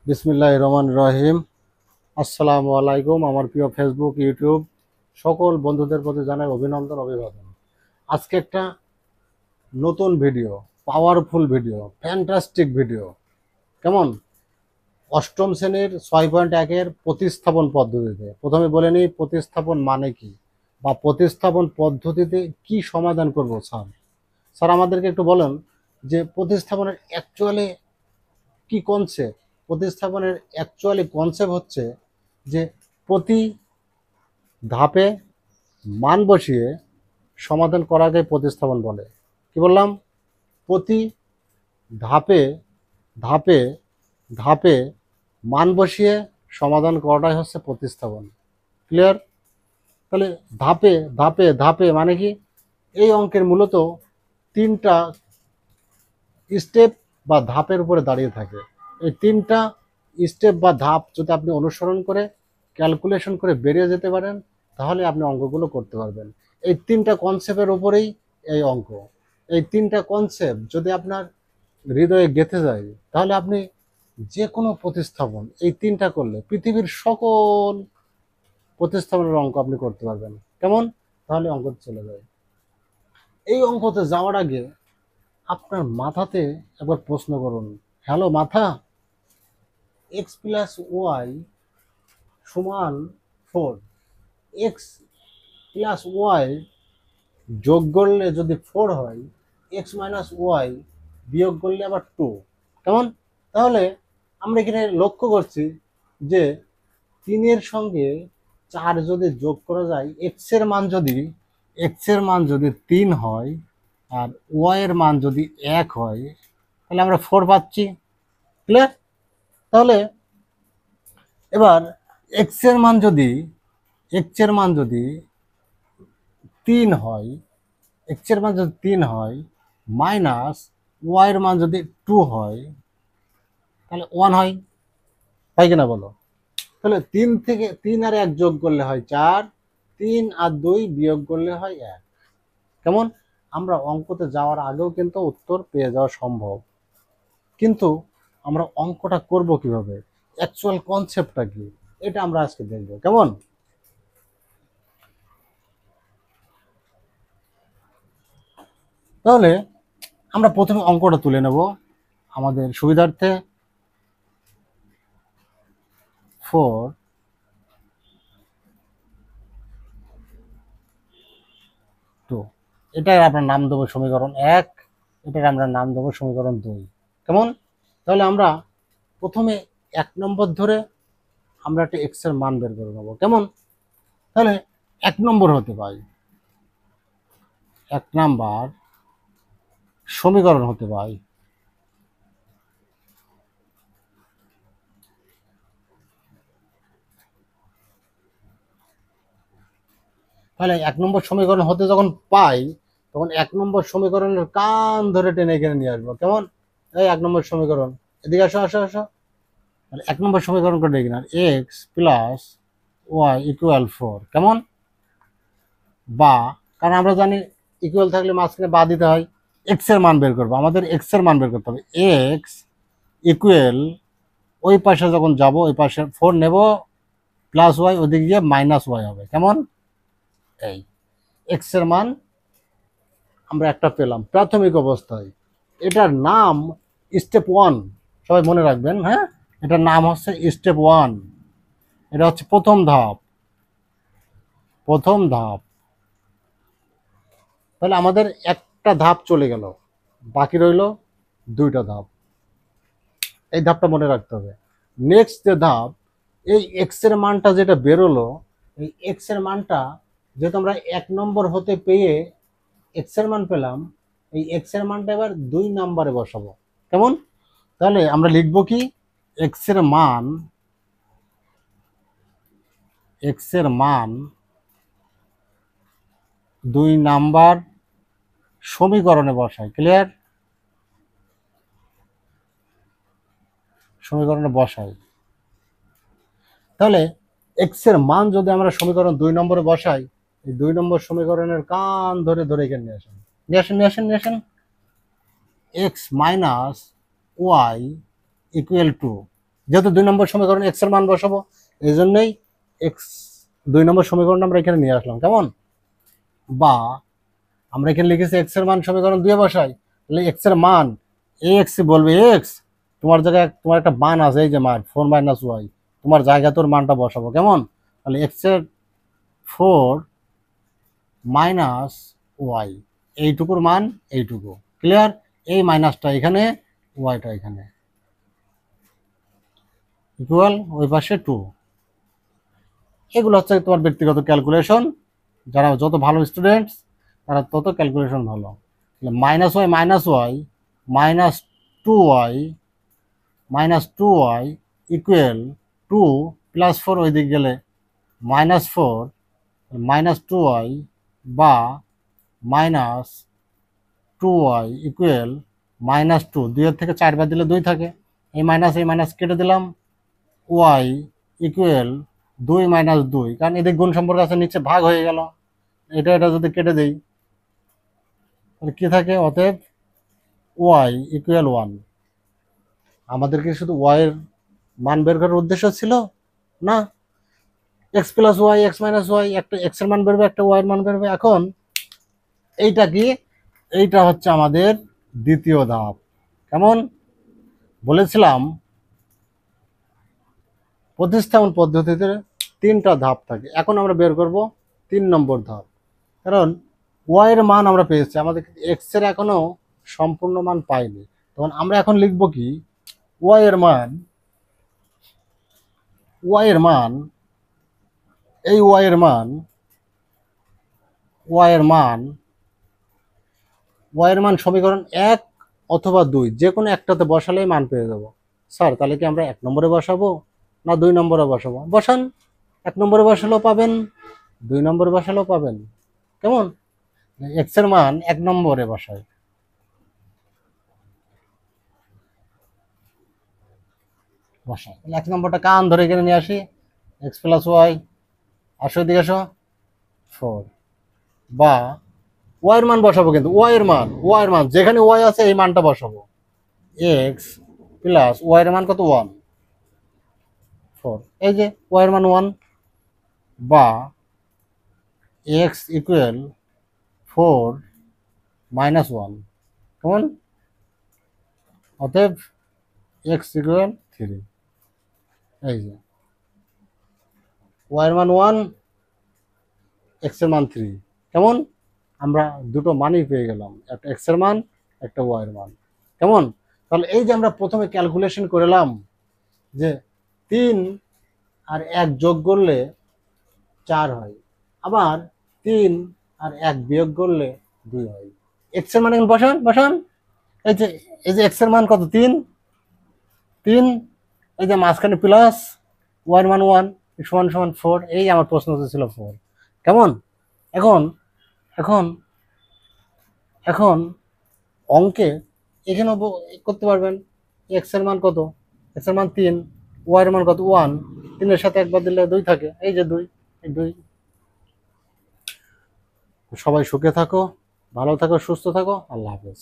বিসমিল্লাহির রহমানির রহিম। আসসালামু আলাইকুম। আমার প্রিয় ফেসবুক, ইউটিউব সকল বন্ধুদের প্রতি জানাই অভিনন্দন, অভিবাদন। আজকে একটা নতুন video, powerful video, fantastic video. কেমন? অষ্টম শ্রেণীর 6.1-এর প্রতিস্থাপন পদ্ধতিতে প্রথমে বলে নিই প্রতিস্থাপন মানে কি, বা প্রতিস্থাপন পদ্ধতিতে কি সমাধান করব স্যার। স্যার আমাদেরকে একটু বলেন যে প্রতিস্থাপনের অ্যাকচুয়ালি কি কনসেপ্ট। প্রতিস্থাপনের অ্যাকচুয়ালি কনসেপ্ট হচ্ছে যে প্রতি ধাপে মান বসিয়ে সমাধান করাকে প্রতিস্থাপন বলে। কি বললাম? প্রতি ধাপে ধাপে ধাপে মান বসিয়ে সমাধান করাটাই হচ্ছে প্রতিস্থাপন। ক্লিয়ার? তাহলে ধাপে ধাপে ধাপে মানে কি? এই অঙ্কের মূলত তিনটা স্টেপ বা ধাপের উপরে দাঁড়িয়ে থাকে। এই তিনটা স্টেপ বা ধাপ যদি আপনি অনুসরণ করে ক্যালকুলেশন করে বেরিয়ে যেতে পারেন, তাহলে আপনি অঙ্কগুলো করতে পারবেন। এই তিনটা কনসেপ্টের উপরেই এই অঙ্ক। এই তিনটা কনসেপ্ট যদি আপনার হৃদয়ে গেঁথে যায়, তাহলে আপনি যে কোনো প্রতিস্থাপন এই তিনটা করলে পৃথিবীর সকল প্রতিস্থাপনের অঙ্ক আপনি করতে পারবেন। কেমন? তাহলে অঙ্কতে চলে যায়। এই অঙ্কতে যাওয়ার আগে আপনার মাথাতে একবার প্রশ্ন করুন, হ্যালো মাথা, এক্স প্লাস ওয়াই সমান 4, এক্স প্লাস ওয়াই যোগ করলে যদি 4 হয়, এক্স মাইনাস ওয়াই বিয়োগ করলে আবার 2। কেমন? তাহলে আমরা এখানে লক্ষ্য করছি যে 3-এর সঙ্গে 4 যদি যোগ করা যায়, এক্স এর মান যদি 3 হয় আর ওয়াই এর মান যদি 1 হয়, তাহলে আমরা 4 পাচ্ছি। ক্লিয়ার? তাহলে এবার এক্স এর মান যদি 3 হয়, মাইনাস ওয়াই এর মান যদি 2 হয়, তাহলে 1 হয়। তাই কিনা বলো? তাহলে 3 আর 1 যোগ করলে হয় 4, 3 আর 2 বিয়োগ করলে হয় 1। কেমন? আমরা অঙ্কতে যাওয়ার আগেও কিন্তু উত্তর পেয়ে যাওয়া সম্ভব, কিন্তু আমরা অঙ্কটা করব কিভাবে, অ্যাকচুয়াল কনসেপ্টটা কি, এটা আমরা আজকে দেখব। কেমন? তাহলে আমরা প্রথমে অঙ্কটা তুলে নেব আমাদের সুবিধার্থে। 4 2, এটার আমরা নাম দেবো সমীকরণ 1, এটার আমরা নাম দেবো সমীকরণ 2। কেমন? তাহলে আমরা প্রথমে 1 নম্বর ধরে আমরা একটা এক্স এর মান বের করে নেবো। কেমন? তাহলে 1 নম্বর হতে পাই, 1 নাম্বার সমীকরণ হতে পাই তাহলে 1 নম্বর সমীকরণ হতে যখন পাই, তখন 1 নম্বর সমীকরণের কান ধরে টেনে এখানে নিয়ে আসবো। কেমন? এই 1 নম্বর সমীকরণ, এদিকে আসো আসো আসো। তাহলে 1 নম্বর সমীকরণ করে এখানে এক্স প্লাস ওয়াই ইকুয়াল 4। কেমন? বা, কারণ আমরা জানি ইকুয়াল থাকলে মাঝখানে বা দিতে হয়। এক্স এর মান বের করবো, আমাদের এক্স এর মান বের করতে হবে। এক্স ইকুয়াল, ওই পাশে যখন যাব ওই পাশে 4 নেব, প্লাস ওয়াই, ওদিকে গিয়ে মাইনাস ওয়াই হবে। কেমন? এই এক্স এর মান আমরা একটা পেলাম প্রাথমিক অবস্থায়। এটার নাম স্টেপ 1, সবাই মনে রাখবেন। হ্যাঁ, এটার নাম হচ্ছে স্টেপ 1। এটা হচ্ছে প্রথম ধাপ। তাহলে আমাদের একটা ধাপ চলে গেল, বাকি রইল 2টা ধাপ। এই ধাপটা মনে রাখতে হবে। নেক্সট যে ধাপ, এই এক্স এর মানটা যেটা বেরোলো, এই এক্স এর মানটা যেহেতু আমরা 1 নম্বর হতে পেয়ে এক্স এর মান পেলাম, এই এক্স এর মানটা এবার 2 নম্বরে বসাবো। কেমন? তাহলে আমরা লিখবো কি, এক্স এর মান 2 নাম্বার সমীকরণে বসাই। ক্লিয়ার? সমীকরণে বসাই। তাহলে এক্স এর মান যদি আমরা সমীকরণ 2 নম্বরে বসাই, এই 2 নম্বর সমীকরণের কান ধরে ধরে এখানে নিয়ে আসেন। X minus y equal to যেহেতু 2 নম্বর সমীকরণ এক্স এর মান বসাবো, এই জন্যই এক্স 2 নম্বর সমীকরণ আমরা এখানে নিয়ে আসলাম। কেমন? বা আমরা এখানে লিখেছি এক্স এর মান সমীকরণ 2 বসাই, তাহলে এক্স এর মান এক্স বলবে এক্স, তোমার জায়গায় তোমার একটা মান আছে, এই যে মান 4 মাইনাস ওয়াই, তোমার জায়গায় তোর মানটা বসাবো। কেমন? তাহলে এক্স এর 4 মাইনাস ওয়াই, এইটুকুর মান এইটুকু, ক্লিয়ার? এই মাইনাসটা এখানে, ওয়াইটা এখানে, ইকুয়াল ওই পাশে 2। এগুলো হচ্ছে তোমার ব্যক্তিগত ক্যালকুলেশন, যারা যত ভালো স্টুডেন্টস তারা তত ক্যালকুলেশন ভালো। Minus y minus 2y equal 2 plus 4 ওই দিক গেলে -4 -2y বা -2y ইকুয়াল -2, 2 এর থেকে 4 বাদ দিলে 2 থাকে, এই মাইনাস কেটে দিলাম, y ইকুয়াল 2 - 2, কারণ এদের গুণ সম্পর্ক আছে, নিচে ভাগ হয়ে গেল, এটা যদি কেটে দেই তাহলে কি থাকে? অতএব y ইকুয়াল 1। আমাদেরকে শুধু y এর মান বের করার উদ্দেশ্য ছিল না, x plus y x minus y, একটা এক্স এর মান বেরবে, একটা ওয়াই এর মান বেরবে। এখন এইটা কি? এইটা হচ্ছে আমাদের দ্বিতীয় ধাপ। কেমন? বলেছিলাম প্রতিস্থাপন পদ্ধতিতে 3টা ধাপ থাকে, এখন আমরা বের করব 3 নম্বর ধাপ। কারণ ওয়াই এর মান আমরা পেয়েছি, আমাদের এক্স এর এখনো সম্পূর্ণ মান পাইনি, তখন আমরা এখন লিখব কি? ওয়াই এর মান এই ওয়াই এর মান সমীকরণ 1 অথবা 2 যে কোনো একটাতে বসালেই মান পেয়ে যাব। স্যার তাহলে কি আমরা 1 নম্বরে বসাবো না 2 নম্বরে বসাবো? বসান, 1 নম্বরে বসালেও পাবেন, 2 নম্বরে বসালেও পাবেন। কেমন? এক্স এর মান 1 নম্বরে বসাই, তাহলে 1 নম্বরটা কান ধরে এখানে নিয়ে আসি, এক্স প্লাস ওয়াই, আসো এদিকে আসো, 4 বা ওয়াই এর মান বসাবো, কিন্তু ওয়াই এর মান যেখানে ওয়াই আছে এই মানটা বসাবো, এক্স প্লাস ওয়াই এর মান কত? 1, 4, এই যে ওয়াই এর মান 1, বা এক্স ইকুয়াল 4 মাইনাস 1। কেমন? অতএব এক্স ইকুয়াল 3, এই যে ওয়াই এর মান 1, এক্স এর মান 3। কেমন? আমরা দুটো মানই পেয়ে গেলাম, একটা এক্স এর মান, একটা ওয়াই এর মান। কেমন? তাহলে এই যে আমরা প্রথমে ক্যালকুলেশন করলাম যে 3 আর 1 যোগ করলে 4 হয়, আবার 3 আর 1 বিয়োগ করলে 2 হয়। এক্স এর মান এখন বসান, এই যে এক্স এর মান কত? 3, এই যে মাঝখানে প্লাস ওয়াই এর মান 1 সমান সমান 4, এই আমার প্রশ্ন ছিল 4। কেমন? এখন এখন এখন অঙ্কে এখানে করতে পারবেন, এক্স এর মান কত? এক্স এর মান 3, ওয়াই এর মান কত? 1, 3 এর সাথে একবার দিলে 2 থাকে, এই যে 2, এই 2। সবাই সুখে থাকো, ভালো থাকো, সুস্থ থাকো, আল্লাহ হাফেজ।